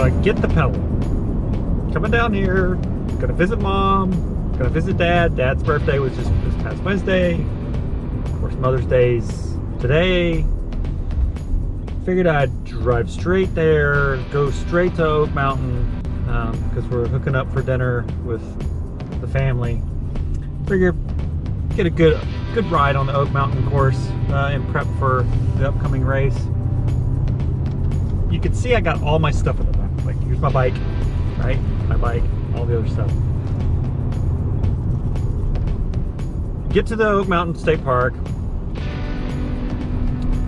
I get the pedal. Coming down here, gonna visit mom, gonna visit dad. Dad's birthday was just this past Wednesday. Of course, Mother's Day's today. Figured I'd drive straight there, go straight to Oak Mountain, because we're hooking up for dinner with the family. Figure get a good ride on the Oak Mountain course and prep for the upcoming race. You can see I got all my stuff in the back. Like, here's my bike, right? My bike, all the other stuff. Get to the Oak Mountain State Park,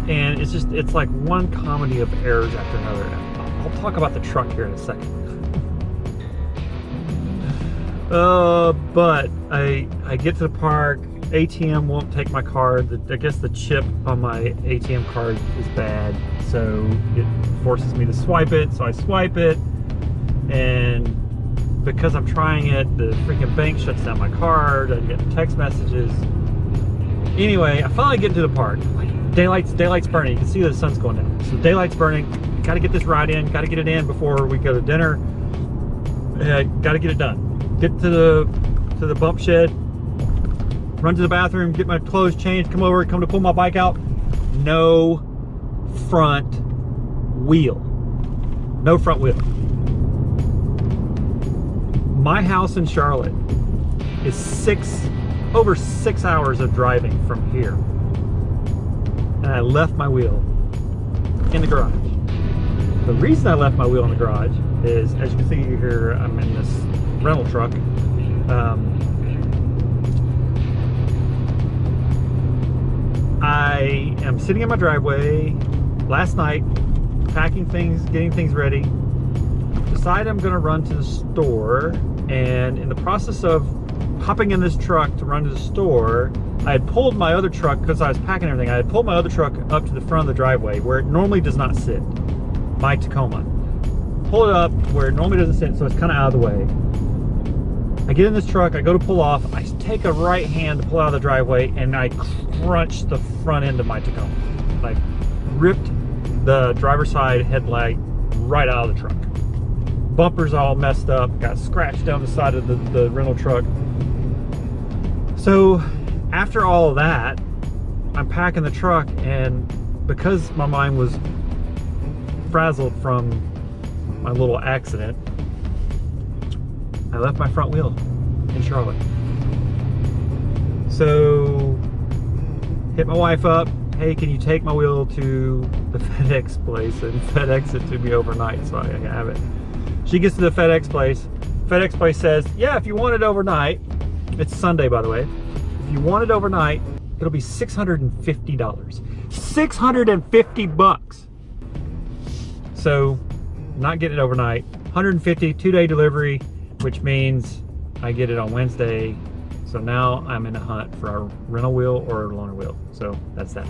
and it's like one comedy of errors after another. I'll talk about the truck here in a second. But I get to the park, ATM won't take my card. I guess the chip on my ATM card is bad, so it forces me to swipe it, so I swipe it, and because I'm trying it, the freaking bank shuts down my card. I get text messages. Anyway, I finally get into the park. Like, daylight's burning. You can see the sun's going down. So daylight's burning. Got to get this ride in. Got to get it in before we go to dinner. Got to get it done. Get to the bump shed. Run to the bathroom. Get my clothes changed. Come to pull my bike out. No front wheel. No front wheel. My house in Charlotte is over 6 hours of driving from here. And I left my wheel in the garage. The reason I left my wheel in the garage is, as you can see here, I'm in this rental truck. I am sitting in my driveway last night, packing things, getting things ready. Decide I'm gonna run to the store, and in the process of hopping in this truck to run to the store, I had pulled my other truck, because I was packing everything, I had pulled my other truck up to the front of the driveway where it normally does not sit, my Tacoma. Pull it up where it normally doesn't sit, so it's kind of out of the way. I get in this truck, I go to pull off, I take a right hand to pull out of the driveway, and I crunch the front end of my Tacoma. Like, ripped the driver's side headlight right out of the truck. Bumper's all messed up, got scratched down the side of the rental truck. So after all of that, I'm packing the truck, and because my mind was frazzled from my little accident, I left my front wheel in Charlotte. So hit my wife up, hey, can you take my wheel to the FedEx place and FedEx it to me overnight so I can have it. She gets to the FedEx place. FedEx place says, yeah, if you want it overnight, it's Sunday, by the way. If you want it overnight, it'll be $650. 650 bucks. So, not getting it overnight. 150, 2-day delivery, which means I get it on Wednesday. So now I'm in a hunt for a rental wheel or a loaner wheel. So that's that.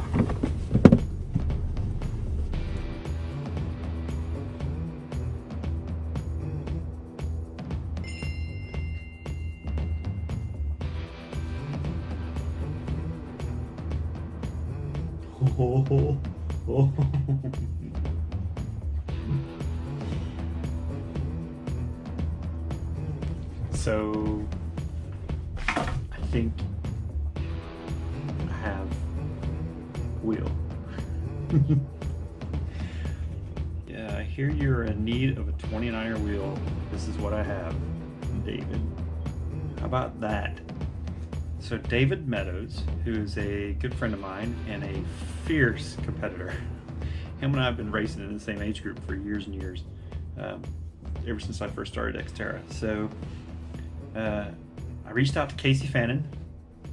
So I think I have wheel. Yeah, I hear you're in need of a 29er wheel. This is what I have, David. How about that? So David Meadows, who is a good friend of mine and a fierce competitor. Him and I have been racing in the same age group for years and years, ever since I first started XTERRA. So I reached out to Casey Fannin.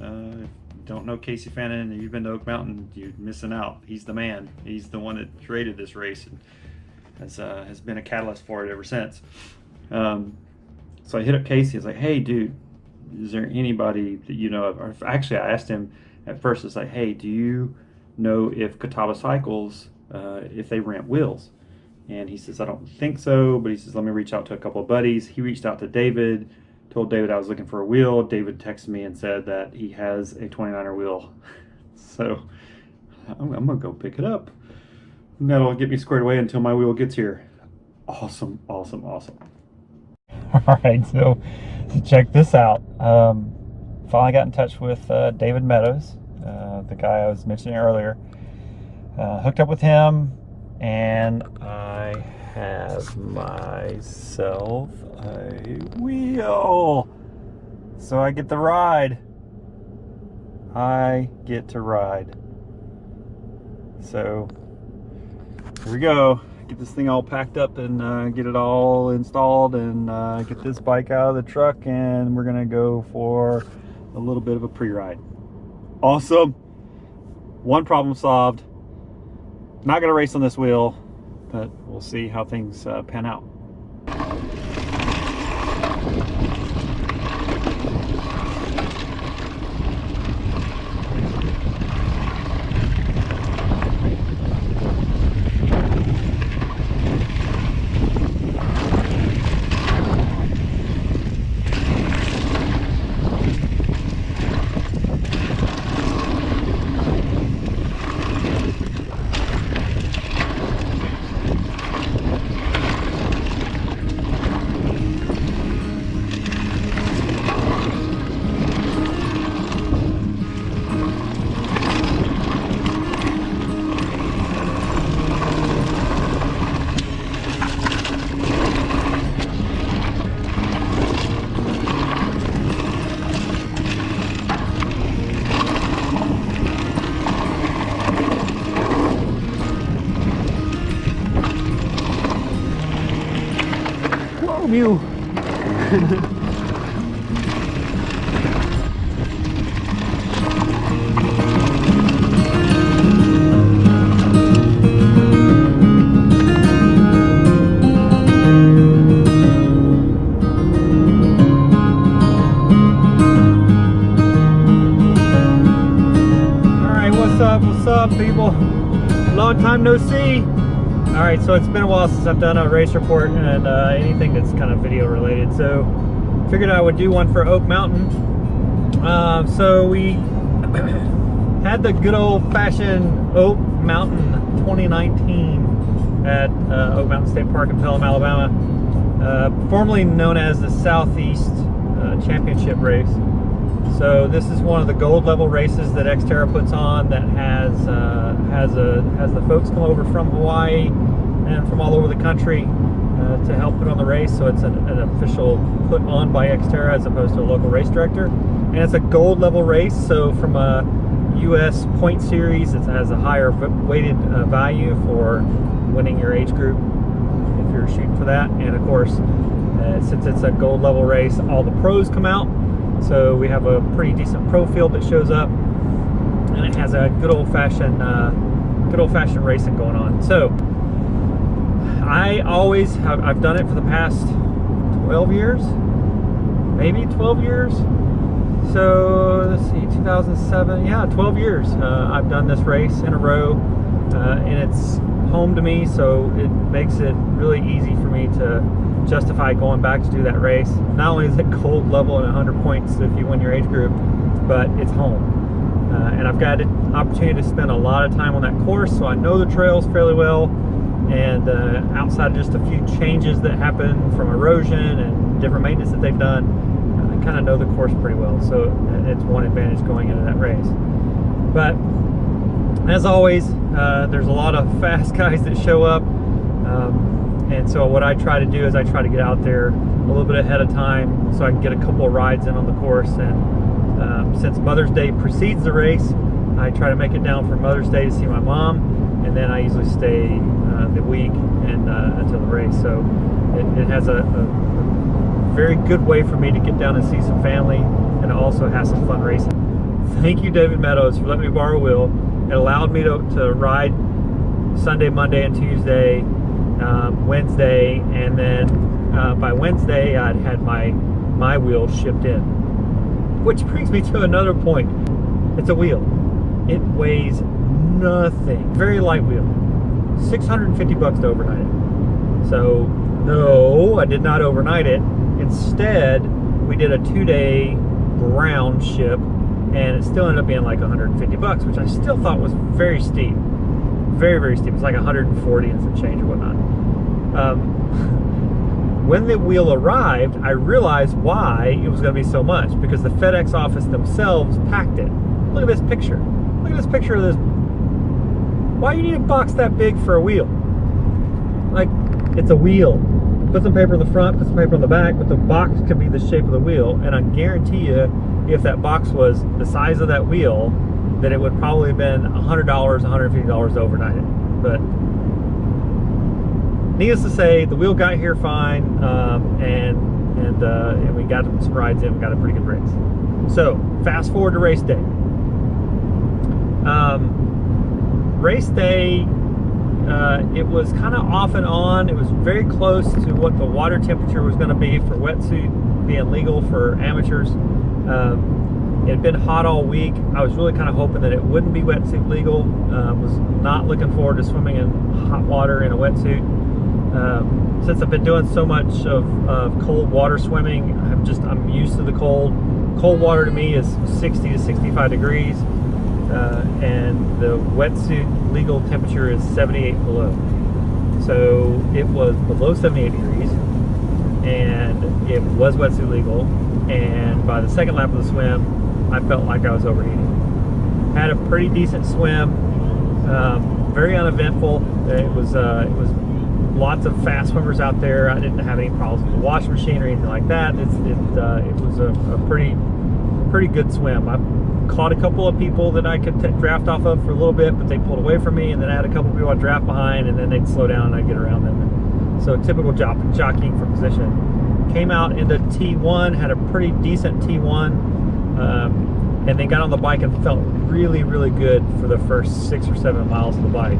If you don't know Casey Fannin and you've been to Oak Mountain, you're missing out. He's the man. He's the one that created this race and has been a catalyst for it ever since. So I hit up Casey. I was like, hey, dude, is there anybody that you know of? Or actually, I asked him at first, it's like, hey, do you know if Catawba Cycles, if they rent wheels? And he says, I don't think so, but he says, let me reach out to a couple of buddies. He reached out to David, told David I was looking for a wheel. David texted me and said that he has a 29er wheel. So I'm gonna go pick it up. And that'll get me squared away until my wheel gets here. Awesome, awesome, awesome. All right, so check this out. Finally got in touch with David Meadows, the guy I was mentioning earlier. Hooked up with him, and I have myself a wheel. So I get to ride. I get to ride. So here we go. Get this thing all packed up and get it all installed and get this bike out of the truck, and we're gonna go for a little bit of a pre-ride. Awesome. One problem solved. Not gonna race on this wheel, but we'll see how things pan out. You. What's up, people? Long time no see. All right, so it's been a while since I've done a race report and anything that's kind of video related. So figured I would do one for Oak Mountain. So we had the good old fashioned Oak Mountain 2019 at Oak Mountain State Park in Pelham, Alabama, formerly known as the Southeast Championship race. So this is one of the gold level races that XTERRA puts on that has the folks come over from Hawaii and from all over the country to help put on the race. So it's an official put on by XTERRA as opposed to a local race director. And it's a gold level race, so from a US point series, it has a higher weighted value for winning your age group if you're shooting for that. And of course, since it's a gold level race, all the pros come out. So we have a pretty decent pro field that shows up, and it has a good old fashioned racing going on. So I've done it for the past 12 years, maybe 12 years. So let's see, 2007, yeah, 12 years. I've done this race in a row, and it's home to me, so it makes it really easy for me to justify going back to do that race. Not only is it gold level and 100 points if you win your age group, but it's home. And I've got an opportunity to spend a lot of time on that course, so I know the trails fairly well. And outside of just a few changes that happen from erosion and different maintenance that they've done, I kind of know the course pretty well. So it's one advantage going into that race. But as always, there's a lot of fast guys that show up. And so what I try to do is I try to get out there a little bit ahead of time so I can get a couple of rides in on the course. And since Mother's Day precedes the race, I try to make it down for Mother's Day to see my mom, and then I usually stay the week and until the race. So it has a very good way for me to get down and see some family, and also have some fun racing. Thank you, David Meadows, for letting me borrow a wheel. It allowed me to ride Sunday, Monday, and Tuesday, Wednesday, and then by Wednesday I'd had my wheel shipped in. Which brings me to another point. It's a wheel. It weighs nothing. Very light wheel. $650 to overnight it. So no, I did not overnight it. Instead, we did a 2-day ground ship, and it still ended up being like $150, which I still thought was very steep. Very, very steep. It's like 140 and some change or whatnot. When the wheel arrived, I realized why it was going to be so much, because the FedEx office themselves packed it. Look at this picture. Look at this picture of this. Why do you need a box that big for a wheel? Like, it's a wheel. Put some paper in the front, put some paper on the back, but the box could be the shape of the wheel. And I guarantee you, if that box was the size of that wheel, that it would probably have been $100, $150 to overnight it. But needless to say, the wheel got here fine, and we got some rides in, got a pretty good race. So, fast forward to race day. Race day, it was kind of off and on. It was very close to what the water temperature was going to be for wetsuit being legal for amateurs. It had been hot all week. I was really kind of hoping that it wouldn't be wetsuit legal. Was not looking forward to swimming in hot water in a wetsuit. Since I've been doing so much of cold water swimming, I'm used to the cold. Cold water to me is 60 to 65 degrees. And the wetsuit legal temperature is 78 below. So it was below 78 degrees, and it was wetsuit legal. And by the second lap of the swim, I felt like I was overheating. Had a pretty decent swim, very uneventful. It was lots of fast swimmers out there. I didn't have any problems with the wash machine or anything like that. It was a pretty good swim. I caught a couple of people that I could draft off of for a little bit, but they pulled away from me, and then I had a couple of people I'd draft behind, and then they'd slow down and I'd get around them. So typical jockeying for position. Came out into T1, had a pretty decent T1, and then got on the bike and felt really, really good for the first 6 or 7 miles of the bike.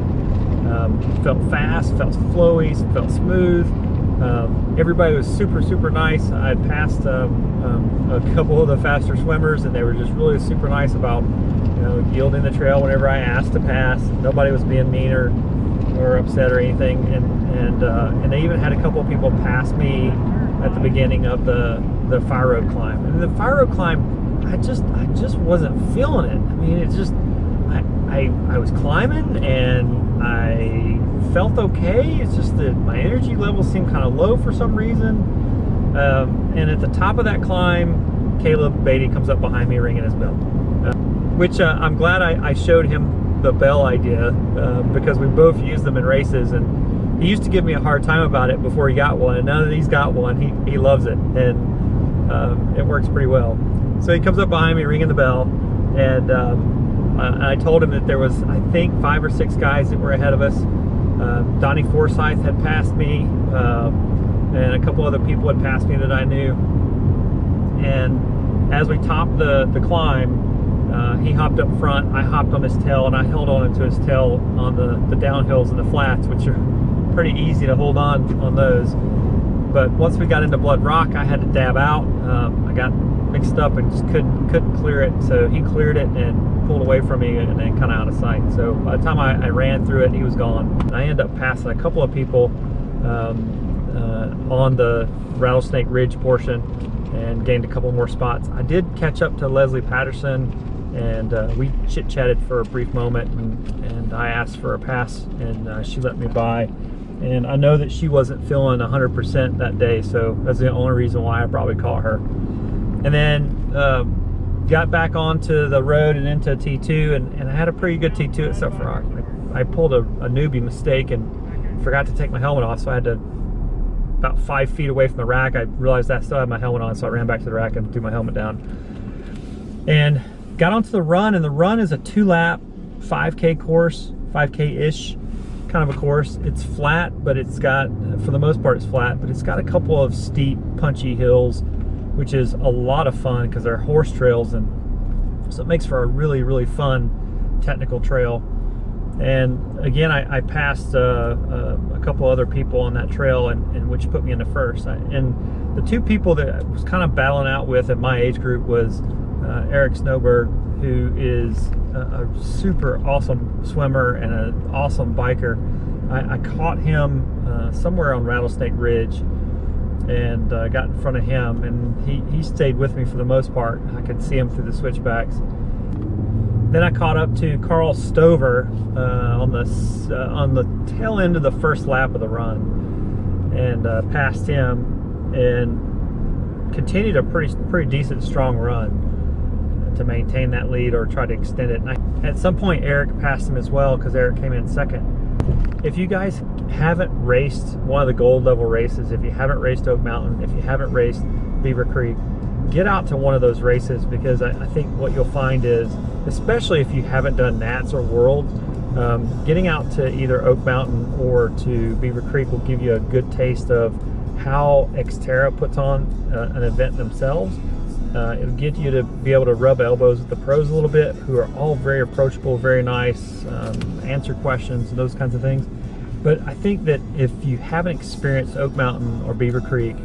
Felt fast, felt flowy, felt smooth. Everybody was super, super nice. I passed a couple of the faster swimmers, and they were just really super nice about, yielding the trail whenever I asked to pass. Nobody was being mean or upset or anything. And they even had a couple of people pass me at the beginning of the fire road climb. And the fire road climb, I just wasn't feeling it. I mean, it's just, I was climbing and I felt okay. It's just that my energy level seemed kind of low for some reason. And at the top of that climb, Caleb Beatty comes up behind me ringing his bell. Which I'm glad I showed him the bell idea, because we both use them in races, and he used to give me a hard time about it before he got one, and now that he's got one, he loves it, and it works pretty well. So he comes up behind me ringing the bell, and I told him that there was, I think, 5 or 6 guys that were ahead of us. Donnie Forsyth had passed me, and a couple other people had passed me that I knew. And as we topped the climb, he hopped up front, I hopped on his tail, and I held on to his tail on the downhills and the flats, which are pretty easy to hold on those. But once we got into Blood Rock, I had to dab out. I got mixed up and just couldn't clear it, so he cleared it and pulled away from me and then kind of out of sight. So by the time I ran through it, he was gone. And I ended up passing a couple of people on the Rattlesnake Ridge portion and gained a couple more spots. I did catch up to Leslie Patterson, and we chit-chatted for a brief moment, and I asked for a pass, and she let me by. And I know that she wasn't feeling 100% that day, so that's the only reason why I probably caught her. And then got back onto the road and into T2, and I had a pretty good T2, except for I pulled a newbie mistake and forgot to take my helmet off, so I had to, about 5 feet away from the rack, I realized I still had my helmet on, so I ran back to the rack and threw my helmet down. And got onto the run, and the run is a 2-lap 5K course, 5K-ish kind of a course. It's flat, but it's got, for the most part it's flat, but it's got a couple of steep, punchy hills, which is a lot of fun because they're horse trails, and so it makes for a really, really fun technical trail. And again, I passed a couple other people on that trail, and which put me into first. And the 2 people that I was kind of battling out with in my age group was Eric Snowberg, who is a super awesome swimmer and an awesome biker. I caught him somewhere on Rattlesnake Ridge, and got in front of him, and he stayed with me for the most part. I could see him through the switchbacks. Then I caught up to Carl Stover on the tail end of the first lap of the run, and passed him and continued a pretty decent strong run to maintain that lead or try to extend it. And at some point Eric passed him as well because Eric came in second. If you guys haven't raced one of the gold level races, if you haven't raced Oak Mountain, if you haven't raced Beaver Creek, get out to one of those races, because I think what you'll find is, especially if you haven't done Nats or Worlds, getting out to either Oak Mountain or to Beaver Creek will give you a good taste of how XTERRA puts on an event themselves. It'll get you to be able to rub elbows with the pros a little bit, who are all very approachable, very nice, answer questions and those kinds of things. But I think that if you haven't experienced Oak Mountain or Beaver Creek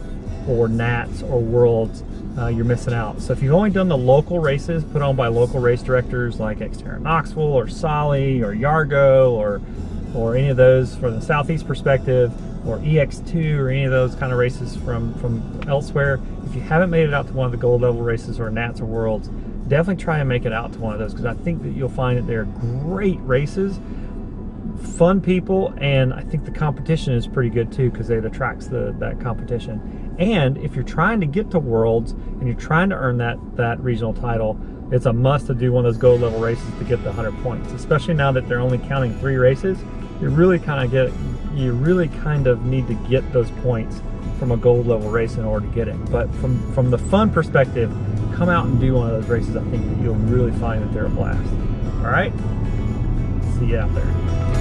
or Nats or Worlds, you're missing out. So if you've only done the local races put on by local race directors like XTERRA Knoxville or Solly or Yargo or any of those from the Southeast perspective, or EX2 or any of those kind of races from elsewhere, if you haven't made it out to one of the gold level races or Nats or Worlds, definitely try and make it out to one of those, because I think that you'll find that they're great races, fun people, and I think the competition is pretty good too, because it attracts that competition. And if you're trying to get to Worlds and you're trying to earn that regional title, it's a must to do one of those gold level races to get the 100 points, especially now that they're only counting 3 races. You really kind of need to get those points from a gold level race in order to get it. But from the fun perspective, come out and do one of those races. I think that you'll really find that they're a blast. All right, see you out there.